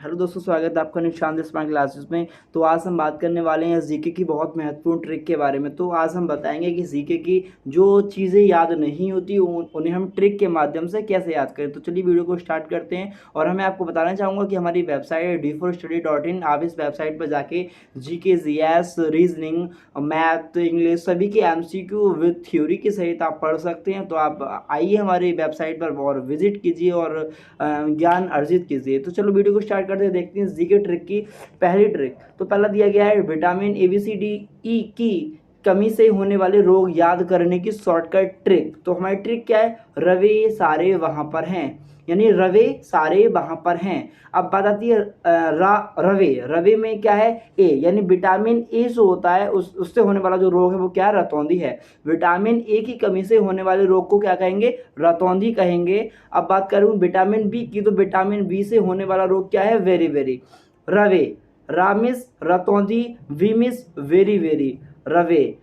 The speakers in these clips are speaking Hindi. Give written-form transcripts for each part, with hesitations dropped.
हेलो दोस्तों, स्वागत है आपका निशान स्मार्ट क्लासेस में। तो आज हम बात करने वाले हैं जीके की बहुत महत्वपूर्ण ट्रिक के बारे में। तो आज हम बताएंगे कि जीके की जो चीज़ें याद नहीं होती उन्हें हम ट्रिक के माध्यम से कैसे याद करें। तो चलिए वीडियो को स्टार्ट करते हैं। और हमें आपको बताना चाहूँगा कि हमारी वेबसाइट है d4study.in। आप इस वेबसाइट पर जाके GK, GS, reasoning, math, English सभी के एमसीक्यू विद थ्योरी के सहित आप पढ़ सकते हैं। तो आप आइए हमारी वेबसाइट पर और विजिट कीजिए और ज्ञान अर्जित कीजिए। तो चलो वीडियो को स्टार्ट करते हैं, देखते हैं जीके ट्रिक की पहली ट्रिक। तो पहला दिया गया है vitamin A B C D E की कमी से होने वाले रोग याद करने की शॉर्टकट ट्रिक। तो हमारी ट्रिक क्या है? रवे सारे वहां पर हैं, यानी रवे सारे वहां पर हैं। अब बात आती है रवे। रवे में क्या है? ए, यानी विटामिन ए जो होता है उससे होने वाला जो रोग है वो क्या है? रतौंधी है। विटामिन ए की कमी से होने वाले रोग को क्या कहेंगे? रतौंधी कहेंगे। अब बात करूं विटामिन बी की, तो विटामिन बी से होने वाला रोग क्या है? Very very. रवे, रामिस, रतौंधी, वीमिस, वेरी वेरी, रवे।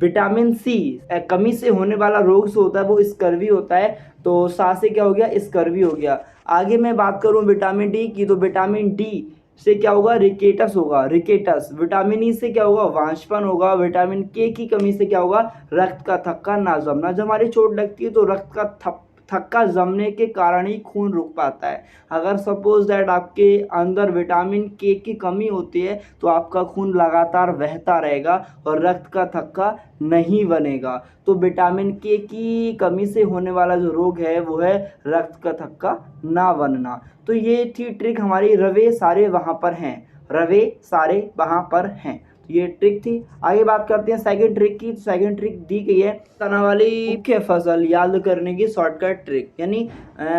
विटामिन सी कमी से होने वाला रोग जो होता है वो स्कर्वी होता है। तो सा से क्या हो गया? स्कर्वी हो गया। आगे मैं बात करूं विटामिन डी की, तो विटामिन डी से क्या होगा? रिकेटस होगा, रिकेटस। विटामिन ई से क्या होगा? वांछपन होगा। विटामिन के की कमी से क्या होगा? रक्त का थक्का ना जमना। जब हमारी चोट लगती है तो रक्त का थक्का जमने के कारण ही खून रुक पाता है। अगर सपोज दैट आपके अंदर विटामिन के की कमी होती है तो आपका खून लगातार बहता रहेगा और रक्त का थक्का नहीं बनेगा। तो विटामिन के की कमी से होने वाला जो रोग है वो है रक्त का थक्का ना बनना। तो ये थी ट्रिक हमारी, रवे सारे वहां पर हैं। रवे सारे वहां पर हैं, तो ये ट्रिक थी। आगे बात करते हैं सेकंड ट्रिक की। सेकंड ट्रिक दी गई है तना वाली मुख्य फसल याद करने की शॉर्टकट ट्रिक, यानी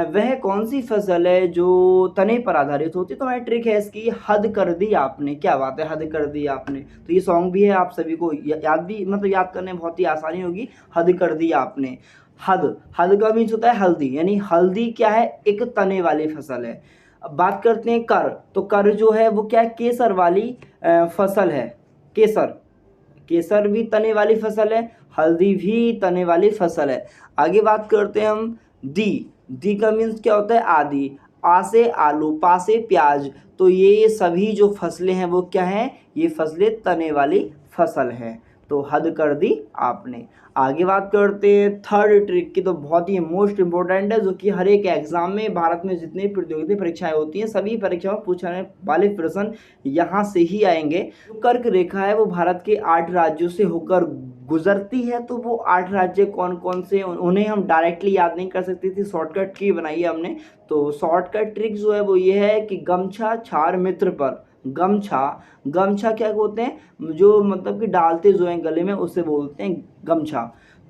वह कौन सी फसल है जो तने पर आधारित होती है। तो हमारी ट्रिक है इसकी, हद कर दी आपने। क्या बात है, हद कर दी आपने। तो ये सॉन्ग भी है, आप सभी को याद भी मतलब याद करने में बहुत ही आसानी होगी। हद कर दी आपने। हद, हद का मीन्स होता है हल्दी, यानी हल्दी क्या है? एक तने वाली फसल है। अब बात करते हैं कर। तो कर जो है वो क्या है? केसर वाली फसल है। केसर, केसर भी तने वाली फसल है, हल्दी भी तने वाली फसल है। आगे बात करते हैं हम दी। दी का मीन्स क्या होता है? आदि। आ से आलू, पा से प्याज। तो ये सभी जो फसलें हैं वो क्या हैं? ये फसलें तने वाली फसल हैं। तो हद कर दी आपने। आगे बात करते हैं थर्ड ट्रिक की। तो बहुत ही मोस्ट इंपॉर्टेंट है, जो कि हर एक एग्जाम में भारत में जितनी प्रतियोगिता परीक्षाएं होती हैं सभी परीक्षाओं में पूछने वाले प्रश्न यहाँ से ही आएंगे। कर्क रेखा है वो भारत के 8 राज्यों से होकर गुजरती है। तो वो 8 राज्य कौन कौन से, उन्हें हम डायरेक्टली याद नहीं कर सकते थे, शॉर्टकट की बनाई है हमने। तो शॉर्टकट ट्रिक जो है वो ये है कि गमछा छार मित्र पर। गमछा, गमछा क्या बोलते हैं? जो मतलब कि डालते जो हैं गले में उसे बोलते हैं गमछा।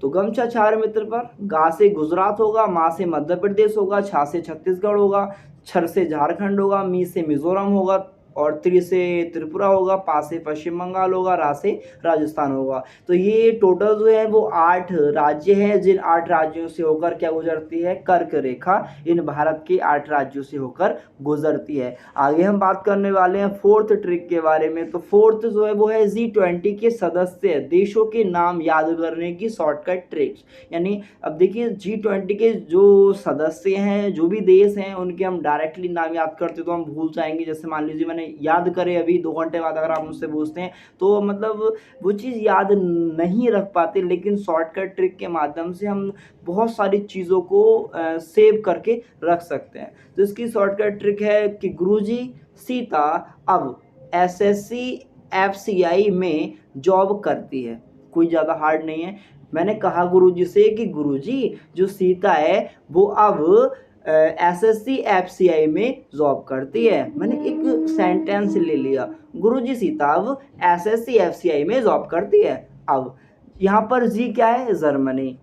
तो गमछा छार मित्र पर। गा से गुजरात होगा, मा से मध्य प्रदेश होगा, छा से छत्तीसगढ़ होगा, छर से झारखंड होगा, मी से मिजोरम होगा, और त्रि से त्रिपुरा होगा, पा से पश्चिम बंगाल होगा, रा से राजस्थान होगा। तो ये टोटल जो है वो 8 राज्य हैं, जिन 8 राज्यों से होकर क्या गुजरती है? कर्क रेखा इन भारत के 8 राज्यों से होकर गुजरती है। आगे हम बात करने वाले हैं फोर्थ ट्रिक के बारे में। तो फोर्थ जो है वो है G20 के सदस्य देशों के नाम याद करने की शॉर्टकट ट्रिक्स। यानी अब देखिए G20 के जो सदस्य हैं, जो भी देश हैं, उनके हम डायरेक्टली नाम याद करते तो हम भूल जाएंगे। जैसे मान लीजिए मैंने याद करे अभी 2 घंटे बाद अगर आप मुझसे पूछते हैं तो मतलब वो चीज़ याद नहीं रख पाते, लेकिन शॉर्टकट ट्रिक के माध्यम से हम बहुत सारी चीज़ों को सेव करके रख सकते हैं। तो इसकी शॉर्टकट ट्रिक है कि गुरुजी सीता अब एसएससी एफसीआई में जॉब करती है। कोई ज़्यादा हार्ड नहीं है। मैंने कहा गुरुजी से कि गुरुजी जो सीता है वो अब एसएससी एफसीआई में जॉब करती है। मैंने एक सेंटेंस ले लिया, गुरुजी सीता अब एसएससी एफसीआई में जॉब करती है। अब यहाँ पर जी क्या है? जर्मनी,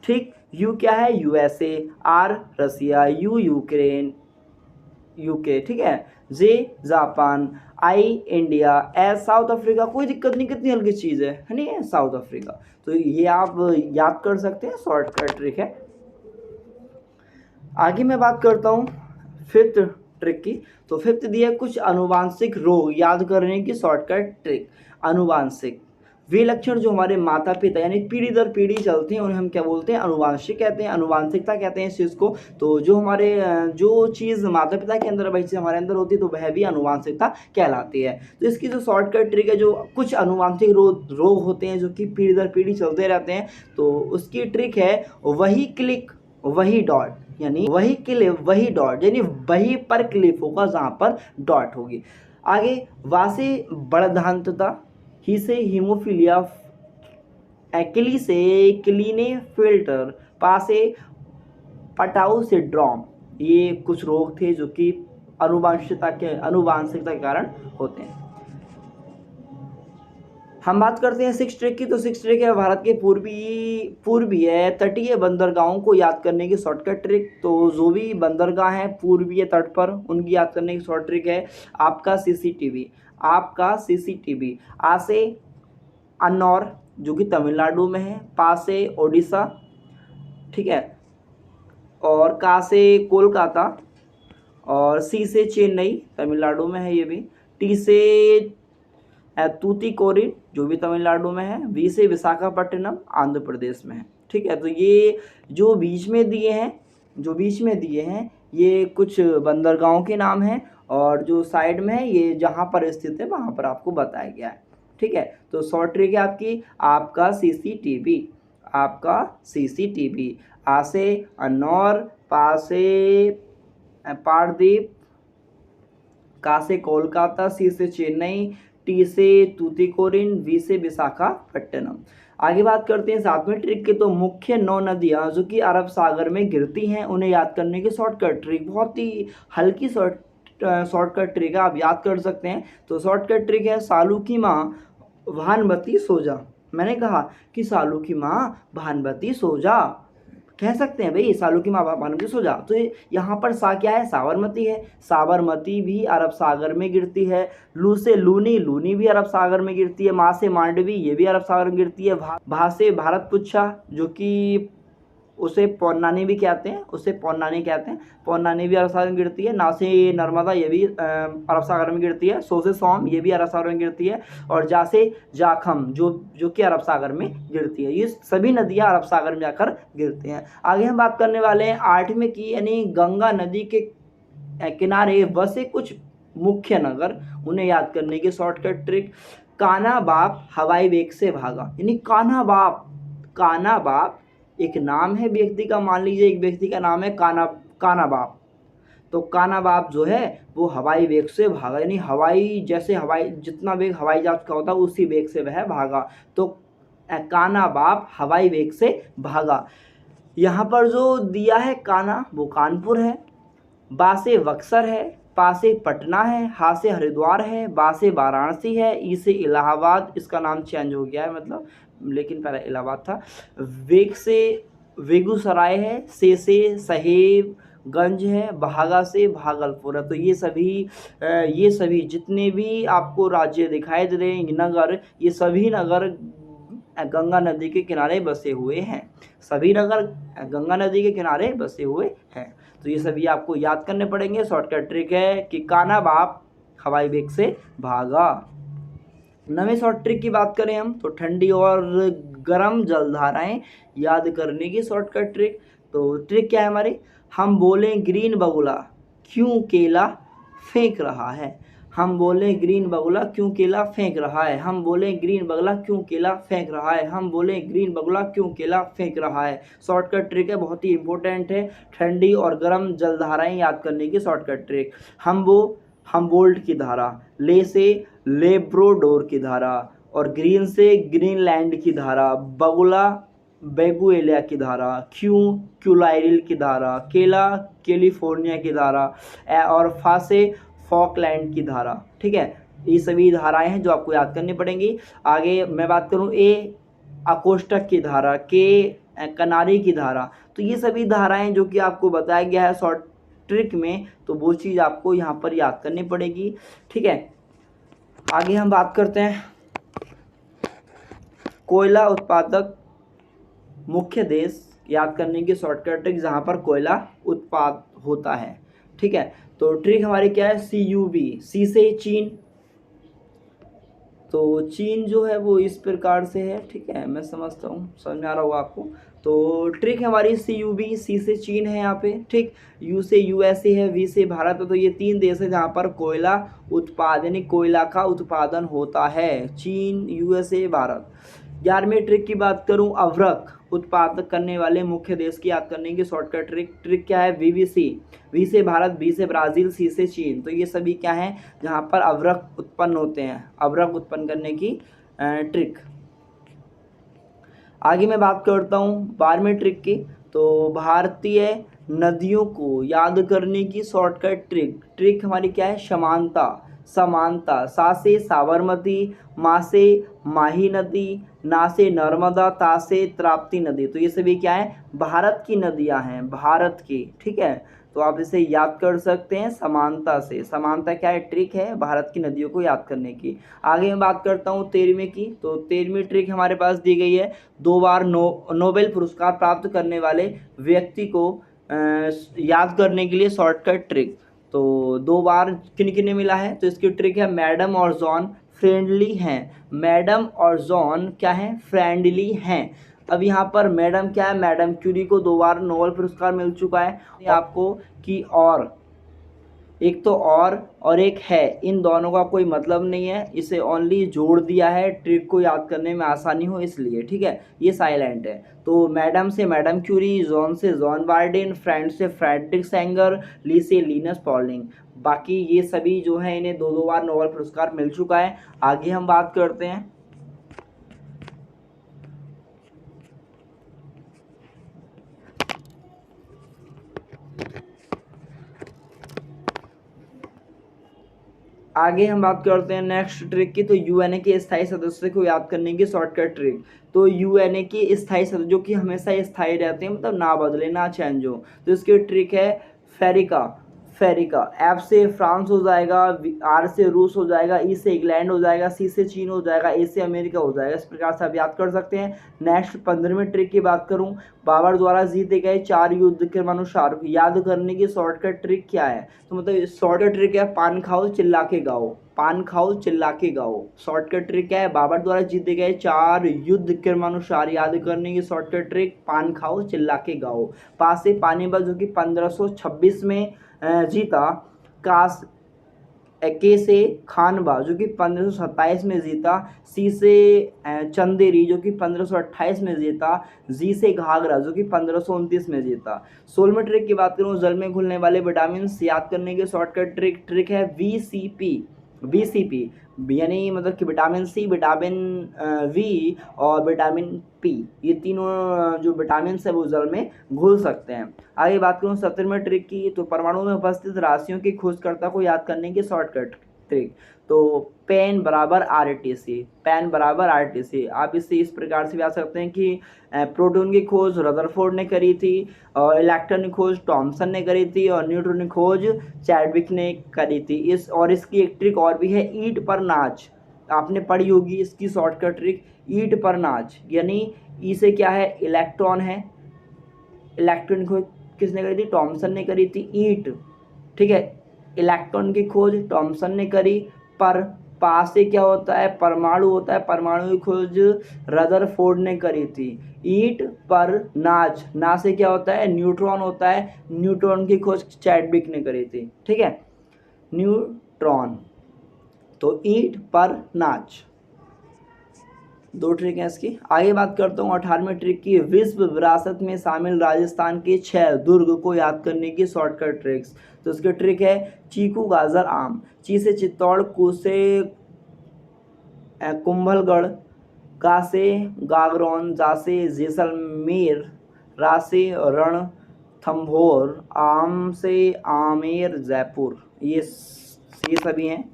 ठीक। यू क्या है? USA. R Russia, U Ukraine, UK, ठीक है। J Japan, I India, S South Africa. कोई दिक्कत नहीं, कितनी हल्की चीज़ है नहीं? South Africa. तो ये आप याद कर सकते हैं, शॉर्टकट ट्रिक है। आगे मैं बात करता हूँ फिफ्थ ट्रिक की। तो फिफ्थ दिया कुछ अनुवांशिक रोग याद करने की शॉर्टकट ट्रिक। अनुवांशिक, वे लक्षण जो हमारे माता पिता यानी पीढ़ी दर पीढ़ी चलते हैं उन्हें हम क्या बोलते हैं, अनुवांशिक कहते हैं, अनुवांशिकता कहते हैं इस चीज़ को। तो जो हमारे जो चीज़ माता पिता के अंदर वही चीज़ हमारे अंदर होती है तो वह भी अनुवांशिकता कहलाती है। तो इसकी जो शॉर्टकट ट्रिक है, जो कुछ अनुवांशिक रोग होते हैं जो कि पीढ़ी दर पीढ़ी चलते रहते हैं, तो उसकी ट्रिक है वही क्लिक वही डॉट, यानी वही क्लिक वही डॉट, यानी वही पर क्लिक होगा जहाँ पर डॉट होगी। आगे वासे बड़धांतता, ही से हीमोफीलिया, एक्ली से क्लीने फिल्टर, पासे पटाऊ सिंड्रोम, ये कुछ रोग थे जो कि अनुवांशिकता के कारण होते हैं। हम बात करते हैं सिक्स ट्रिक की। तो सिक्स ट्रिक है भारत के पूर्वीय तटीय बंदरगाहों को याद करने की शॉर्टकट ट्रिक। तो जो भी बंदरगाह हैं पूर्वीय तट पर, उनकी याद करने की शॉर्ट ट्रिक है आपका सीसीटीवी। आ से अन्नौर जो कि तमिलनाडु में है, पा से ओडिशा, ठीक है, और का से कोलकाता, और सी से चेन्नई तमिलनाडु में है ये भी, टी से तूतीकोरिन जो भी तमिलनाडु में है, वी से विशाखापट्टनम आंध्र प्रदेश में है, ठीक है। तो ये जो बीच में दिए हैं ये कुछ बंदरगाहों के नाम हैं, और जो साइड में है ये जहाँ पर स्थित है वहाँ पर आपको बताया गया है, ठीक है। तो शॉर्ट ट्रिक है आपका सीसीटीवी, आ से अन्नौर, पा से पारदीप, का से कोलकाता, सी से चेन्नई, टी से तूतीकोरिन, वी से विशाखापट्टनम। आगे बात करते हैं सातवें ट्रिक के। तो मुख्य 9 नदियाँ जो कि अरब सागर में गिरती हैं उन्हें याद करने की शॉर्टकट ट्रिक, बहुत ही हल्की शॉर्टकट ट्रिक है, आप याद कर सकते हैं। तो शॉर्टकट ट्रिक है सालू की माँ भानवती सो जा। मैंने कहा कि सालू की माँ भानवती सो जा, कह सकते हैं भाई सालू की माँ भानवती सो जा। तो यहाँ पर सा क्या है, साबरमती है, साबरमती भी अरब सागर में गिरती है। लू से लूनी भी अरब सागर में गिरती है। माँ से मांडवी, ये भी अरब सागर में गिरती है। भा से भारतपुच्छा जो कि उसे पौन्नानी भी कहते हैं, पौन्नानी भी अरब सागर में गिरती है। ना से नर्मदा, ये भी अरब सागर में गिरती है। सो से सोम, ये भी अरब सागर में गिरती है। और जा से जाखम जो कि अरब सागर में गिरती है। ये सभी नदियाँ अरब सागर में जाकर गिरती हैं। आगे हम बात करने वाले हैं 8वें की, यानी गंगा नदी के किनारे बसे कुछ मुख्य नगर, उन्हें याद करने की शॉर्टकट ट्रिक। कान्हा बाप हवाई वेग से भागा, यानी कान्हा बाप एक नाम है व्यक्ति का, मान लीजिए एक व्यक्ति का नाम है कान्हा बाप। तो कान्हा बाप जो है वो हवाई वेग से भागा, यानी हवाई जितना वेग हवाई जहाज का होता है उसी वेग से वह भागा। तो कान्हा बाप हवाई वेग से भागा। यहाँ पर जो दिया है कान्हा वो कानपुर है, बा से बक्सर है, पा से पटना है, हा से हरिद्वार है, बा से वाराणसी है, ई से इलाहाबाद, इसका नाम चेंज हो गया है मतलब, लेकिन पहले इलाहाबाद था। वेग से बेगूसराय है, से साहेबगंज है, भागा से भागलपुर है। तो ये सभी जितने भी आपको राज्य दिखाई दे रहे हैं, नगर, ये सभी नगर गंगा नदी के किनारे बसे हुए हैं, तो ये सभी आपको याद करने पड़ेंगे। शॉर्टकट ट्रिक है कि कान्हा बाप हवाई वेग से भागा। 9वें शॉर्ट ट्रिक की बात करें हम, तो ठंडी और गर्म जलधाराएं याद करने की शॉर्टकट ट्रिक। तो ट्रिक क्या है हमारी, हम बोलें ग्रीन बगुला क्यों केला फेंक रहा है, हम बोलें ग्रीन बगुला क्यों केला फेंक रहा है, हम बोलें ग्रीन बगुला क्यों केला फेंक रहा है, हम बोलें ग्रीन बगुला क्यों केला फेंक रहा है। शॉर्टकट ट्रिक है, बहुत ही इंपॉर्टेंट है, ठंडी और गर्म जलधाराएं याद करने की शॉर्टकट ट्रिक। हमबोल्ट की धारा, ले से लेब्रोडोर की धारा, और ग्रीन से ग्रीनलैंड की धारा, बगुला बेगुएलिया की धारा, क्यूलाइरिल की धारा, केला कैलिफोर्निया की धारा, और फा से फॉकलैंड की धारा, ठीक है। ये सभी धाराएं हैं जो आपको याद करनी पड़ेंगी। आगे मैं बात करूं, ए अकोष्टक की धारा, के कनारी की धारा। तो ये सभी धाराएं जो कि आपको बताया गया है शॉर्ट ट्रिक में, तो वो चीज़ आपको यहाँ पर याद करनी पड़ेगी, ठीक है। आगे हम बात करते हैं कोयला उत्पादक मुख्य देश याद करने की शॉर्टकट ट्रिक, जहाँ पर कोयला उत्पाद होता है, ठीक है। तो ट्रिक हमारी क्या है, CUB, सी से चीन, तो चीन जो है वो इस प्रकार से है, ठीक है, मैं समझता हूँ समझ में आ रहा होगा आपको। तो ट्रिक हमारी CUB, सी से चीन है यहाँ पे, ठीक, U से USA है, V से भारत है। तो ये 3 देश है जहाँ पर कोयला उत्पादन यानी कोयला का उत्पादन होता है, चीन, USA, भारत। 11वें ट्रिक की बात करूं, अभ्रक उत्पादन करने वाले मुख्य देश की याद करने की शॉर्टकट ट्रिक। ट्रिक क्या है, VVC, V से भारत, B से ब्राज़ील, C से चीन। तो ये सभी क्या हैं, जहाँ पर अभ्रक उत्पन्न होते हैं, अभ्रक उत्पन्न करने की ट्रिक। आगे मैं बात करता हूँ 12वें ट्रिक की। तो भारतीय नदियों को याद करने की शॉर्टकट ट्रिक। ट्रिक हमारी क्या है, समानता, समानता। सा से साबरमती, मा से माही नदी, ना से नर्मदा, ता से ताप्ती नदी। तो ये सभी क्या है, भारत की नदियां हैं, भारत की, ठीक है। तो आप इसे याद कर सकते हैं समानता से। समानता क्या है, ट्रिक है भारत की नदियों को याद करने की। आगे मैं बात करता हूँ 13वें की। तो 13वीं ट्रिक हमारे पास दी गई है, 2 बार नोबेल पुरस्कार प्राप्त करने वाले व्यक्ति को याद करने के लिए शॉर्टकट ट्रिक। तो 2 बार किन किन ने मिला है, तो इसकी ट्रिक है, मैडम और जॉन फ्रेंडली हैं। मैडम और जॉन क्या है, फ्रेंडली हैं। अब यहाँ पर मैडम क्या है, मैडम क्यूरी को 2 बार नोबेल पुरस्कार मिल चुका है आपको कि, और एक तो और एक है, इन दोनों का कोई मतलब नहीं है, इसे ओनली जोड़ दिया है ट्रिक को याद करने में आसानी हो इसलिए, ठीक है। ये साइलेंट है। तो मैडम से मैडम क्यूरी, जॉन से जॉन बार्डिन, फ्रेंड से फ्रेडरिक सेंगर, ली से लिनस पॉलिंग। बाकी ये सभी जो है इन्हें 2 बार नोबेल पुरस्कार मिल चुका है। आगे हम बात करते हैं नेक्स्ट ट्रिक की। तो यूएनए के स्थायी सदस्य को याद करने की शॉर्टकट ट्रिक। तो यूएनए के स्थायी सदस्य जो कि हमेशा स्थायी रहते हैं, मतलब ना बदले ना चेंज हो, तो इसकी ट्रिक है फेरिका, फेरिका। एफ से फ्रांस हो जाएगा, आर से रूस हो जाएगा, ई से इंग्लैंड हो जाएगा, सी से चीन हो जाएगा, ए से अमेरिका हो जाएगा। इस प्रकार से आप याद कर सकते हैं। नेक्स्ट 15वें ट्रिक की बात करूं, बाबर द्वारा जीते गए 4 युद्ध के अनुसार याद करने की शॉर्टकट ट्रिक क्या है। तो मतलब शॉर्टकट ट्रिक है, पान खाओ चिल्ला के गाओ, पान खाओ चिल्ला के गाओ। शॉर्टकट ट्रिक क्या है, बाबर द्वारा जीते गए 4 युद्ध क्रमानुसार याद करने की शॉर्टकट ट्रिक, पान खाओ चिल्ला के गाओ। पास से पानीपत जो कि 1526 में जीता, कास के से खानबा जो कि 1527 में जीता, सी से चंदेरी जो कि 1528 में जीता, जी से घाघरा जो कि 1529 में जीता। 16वें ट्रिक की बात करूँ, जल में घुलने वाले विटामिन याद करने की शॉर्टकट ट्रिक है VCP, VCP यानी मतलब कि विटामिन सी, विटामिन वी और विटामिन पी, ये तीनों जो विटामिन है वो जल में घुल सकते हैं। आगे बात करूँ 17वें ट्रिक की। तो परमाणु में उपस्थित राशियों की खोजकर्ता को याद करने की शॉर्टकट ट्रिक। तो पेन बराबर RTC, पेन बराबर RTC। आप इससे इस प्रकार से भी आ सकते हैं कि प्रोटॉन की खोज रदरफोर्ड ने करी थी, और इलेक्ट्रॉन की खोज टॉमसन ने करी थी, और न्यूट्रॉन की खोज चैडविक ने करी थी। इसकी एक ट्रिक और भी है, ईंट पर नाच। आपने पढ़ी होगी इसकी शॉर्टकट ट्रिक, ईंट पर नाच। यानी ई से क्या है, इलेक्ट्रॉन है, इलेक्ट्रॉन की खोज किसने करी थी, टॉमसन ने करी थी। ईंट, ठीक है, इलेक्ट्रॉन की खोज टॉमसन ने करी, पर पास से क्या होता है, परमाणु होता है, परमाणु की खोज रदरफोर्ड ने करी थी। ईंट पर नाच, ना से क्या होता है, न्यूट्रॉन होता है, न्यूट्रॉन की खोज चैडविक ने करी थी, ठीक है, न्यूट्रॉन। तो ईंट पर नाच, 2 ट्रिक है इसकी। आगे बात करता हूँ 18वें ट्रिक की, विश्व विरासत में शामिल राजस्थान के 6 दुर्ग को याद करने की शॉर्टकट ट्रिक्स। तो इसकी ट्रिक है, चीकू गाजर आम। ची से चित्तौड़, कू से कुंभलगढ़, गा से गागरौन, जा से जैसलमेर, रा से रणथंभौर, आम से आमेर जयपुर। ये सभी हैं,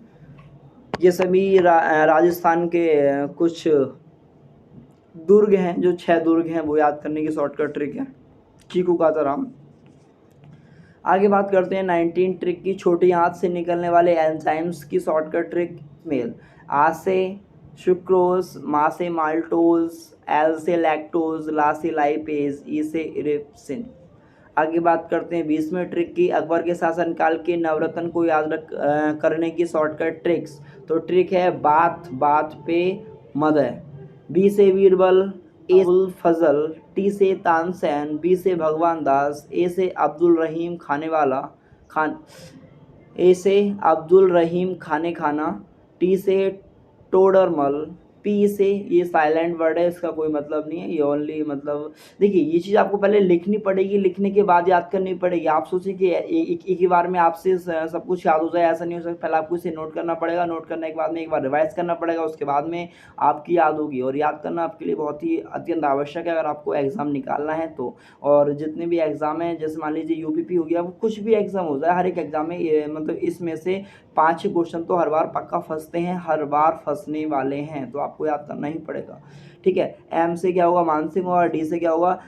ये सभी राजस्थान के कुछ दुर्ग हैं, जो 6 दुर्ग हैं वो याद करने की शॉर्टकट ट्रिक है, चीकू काताराम। आगे बात करते हैं 19 ट्रिक की, छोटी आंत से निकलने वाले एंजाइम्स की शॉर्टकट ट्रिक मेल। आ से सुक्रोज, मा से माल्टोज, एल से लैक्टोज, ला से लाइपेज, ई से इरिप्सिन। आगे बात करते हैं 20वें ट्रिक की, अकबर के शासनकाल के नवरत्न को याद करने की शॉर्टकट ट्रिक्स। तो ट्रिक है बात बात पे मदय, बी से बीरबल, ए अब्दुल फजल, टी से तानसेन, बी से भगवान दास, ए से अब्दुल रहीम खाने वाला खान, ए से अब्दुल रहीम खाने खाना, टी से टोडरमल, पी से, ये साइलेंट वर्ड है, इसका कोई मतलब नहीं है, ये ओनली मतलब देखिए ये चीज़ आपको पहले लिखनी पड़ेगी, लिखने के बाद याद करनी पड़ेगी। आप सोचें कि एक ही बार में आपसे सब कुछ याद हो जाए, ऐसा नहीं हो सकता। पहले आपको इसे नोट करना पड़ेगा, नोट करने के बाद में एक बार रिवाइज करना पड़ेगा, उसके बाद में आपकी याद होगी। और याद करना आपके लिए बहुत ही अत्यंत आवश्यक है अगर आपको एग्ज़ाम निकालना है तो। और जितने भी एग्ज़ाम हैं, जैसे मान लीजिए यूपीपी हो गया, वो कुछ भी एग्ज़ाम हो जाए, हर एक एग्ज़ाम में ये मतलब इसमें से 5 क्वेश्चन तो हर बार पक्का फंसते हैं, हर बार फंसने वाले हैं, तो आपको याद करना ही पड़ेगा। ठीक है, एम से क्या होगा, मानसिंह होगा, डी से क्या होगा,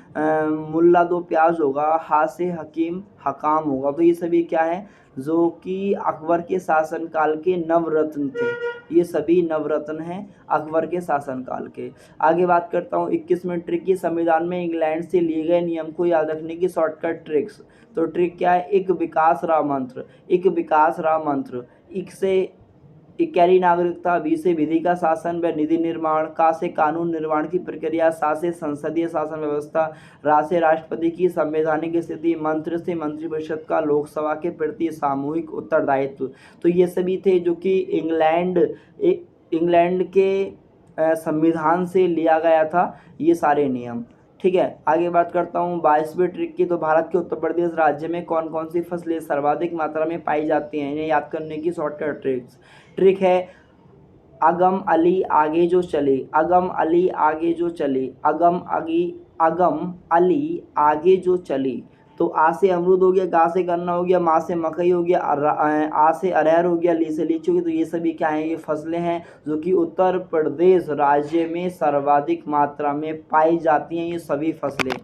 मुल्ला दो प्याज होगा, हा से हकीम हकाम होगा। तो ये सभी क्या है, जो कि अकबर के शासनकाल के नवरत्न थे, ये सभी नवरत्न हैं अकबर के शासनकाल के। आगे बात करता हूँ 21वें ट्रिक की, संविधान में इंग्लैंड से लिए गए नियम को याद रखने की शॉर्टकट ट्रिक्स। तो ट्रिक क्या है, एक विकास राह मंत्र, एक विकास राह मंत्र, एक से इक्यारी नागरिकता, बी से विधि का शासन व निधि निर्माण, का से कानून निर्माण की प्रक्रिया, सा से संसदीय शासन व्यवस्था, रा से राष्ट्रपति की संवैधानिक स्थिति, मंत्र से मंत्रिपरिषद का लोकसभा के प्रति सामूहिक उत्तरदायित्व। तो ये सभी थे जो कि इंग्लैंड के संविधान से लिया गया था, ये सारे नियम। ठीक है, आगे बात करता हूँ 22वें ट्रिक की। तो भारत के उत्तर प्रदेश राज्य में कौन कौन सी फसलें सर्वाधिक मात्रा में पाई जाती हैं, इन्हें याद करने की शॉर्टकट ट्रिक्स। ट्रिक है अगम अली आगे जो चले, अगम अली आगे जो चले, अगम अली आगे जो चली। तो आ से अमरूद हो गया, गा से गन्ना हो गया, मा से मकई हो गया, आ से अरहर हो गया, ली से लीची हो गई। तो ये सभी क्या हैं, ये फसलें हैं जो कि उत्तर प्रदेश राज्य में सर्वाधिक मात्रा में पाई जाती हैं, ये सभी फसलें।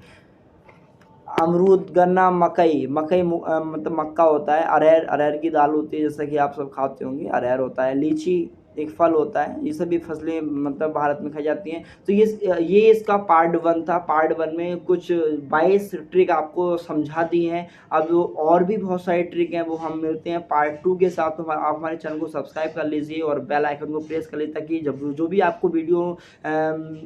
अमरूद, गन्ना, मकई, मतलब मक्का होता है, अरहर की दाल होती है, जैसा कि आप सब खाते होंगे, अरहर होता है, लीची एक फल होता है, ये सभी फसलें मतलब भारत में खाई जाती हैं। तो ये इसका पार्ट 1 था। पार्ट 1 में कुछ 22 ट्रिक आपको समझा दी हैं। अब और भी बहुत सारे ट्रिक हैं, वो हम मिलते हैं पार्ट 2 के साथ। तो आप हमारे चैनल को सब्सक्राइब कर लीजिए और बेल आइकन को प्रेस कर लीजिए, ताकि जब जो भी आपको वीडियो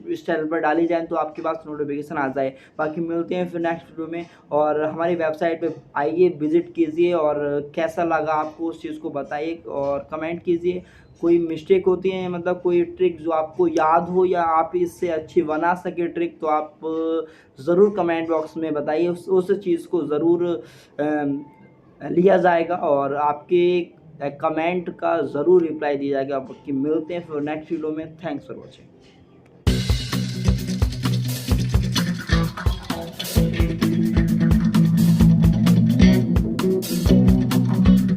इस चैनल पर डाली जाए तो आपके पास नोटिफिकेशन आ जाए। बाकी मिलते हैं फिर नेक्स्ट वीडियो में, और हमारी वेबसाइट पे आइए, विजिट कीजिए, और कैसा लगा आपको उस चीज़ को बताइए और कमेंट कीजिए। कोई मिस्टेक होती है, मतलब कोई ट्रिक जो आपको याद हो या आप इससे अच्छी बना सके ट्रिक, तो आप ज़रूर कमेंट बॉक्स में बताइए, उस चीज़ को ज़रूर लिया जाएगा और आपके कमेंट का ज़रूर रिप्लाई दिया जाएगा। बाकी मिलते हैं फिर नेक्स्ट वीडियो में। Thanks for watching.